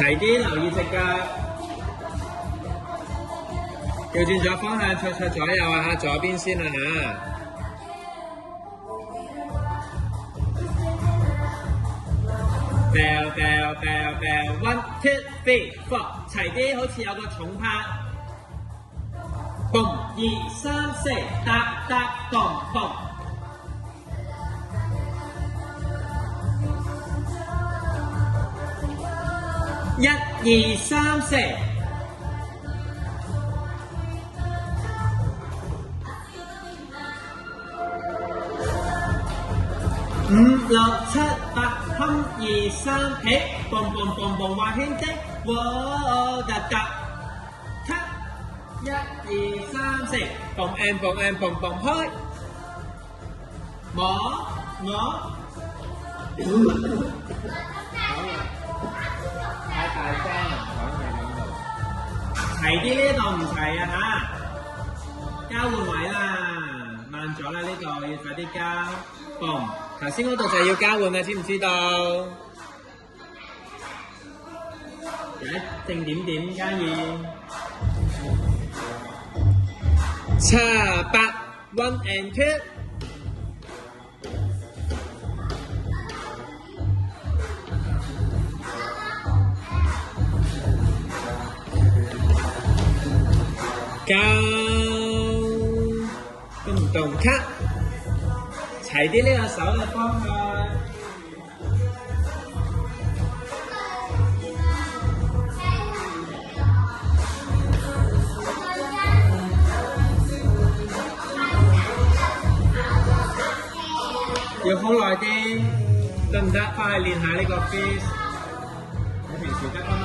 齊啲，留意隻腳，調轉咗方向，卓左右啊嚇，左邊先啦嚇。掉 ，1 2 3 4，齊啲，好似有個重拍。嘣2 3 4，嗒嘣嘣。1 2 3 4，5 6 7 8，冚2 3起，嘣嘣嘣嘣畫圈的，喎嗒嗒，1 2 3 4，嘣 and 嘣 and 嘣嘣開，摸。太大聲啦，講嘢喺度。齊啲呢度唔齊啊嚇，交換位啦，慢咗啦呢度，要快啲交。嘣，頭先嗰度就要交換啦，知唔知道？正點加二。7 8 1 and 2。交動卡，齊啲呢個手嘅方向，要好耐啲，得唔得？翻去練下呢個 fish， 你平時得㗎嘛？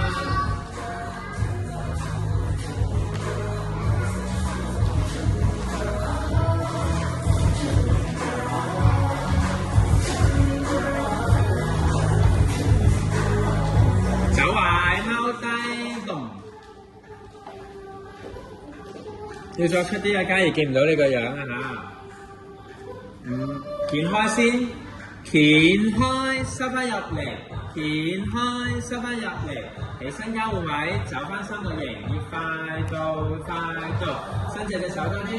要再出啲啊！嘉怡見唔到你個樣啊嚇。掀開先，掀開，收翻入嚟，掀開，收翻入嚟，起身交換位，走翻三角形，要快到，伸隻手多啲。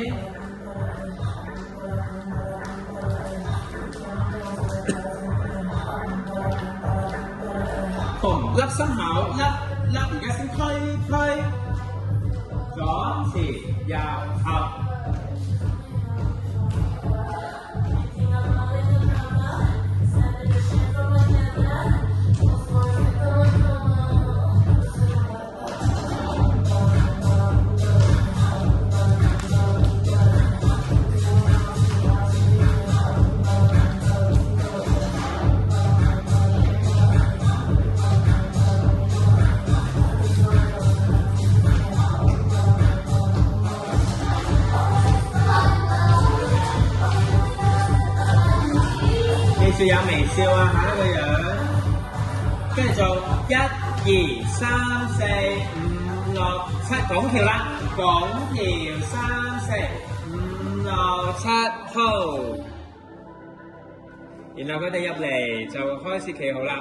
嘣，粒心口，粒，而家先推。左前右後，記住有微笑啊嚇個樣，跟住做1 2 3 4 5 6 7，拱橋啦，拱橋3 4 5 6 7號，然後佢哋入嚟就開始企好啦。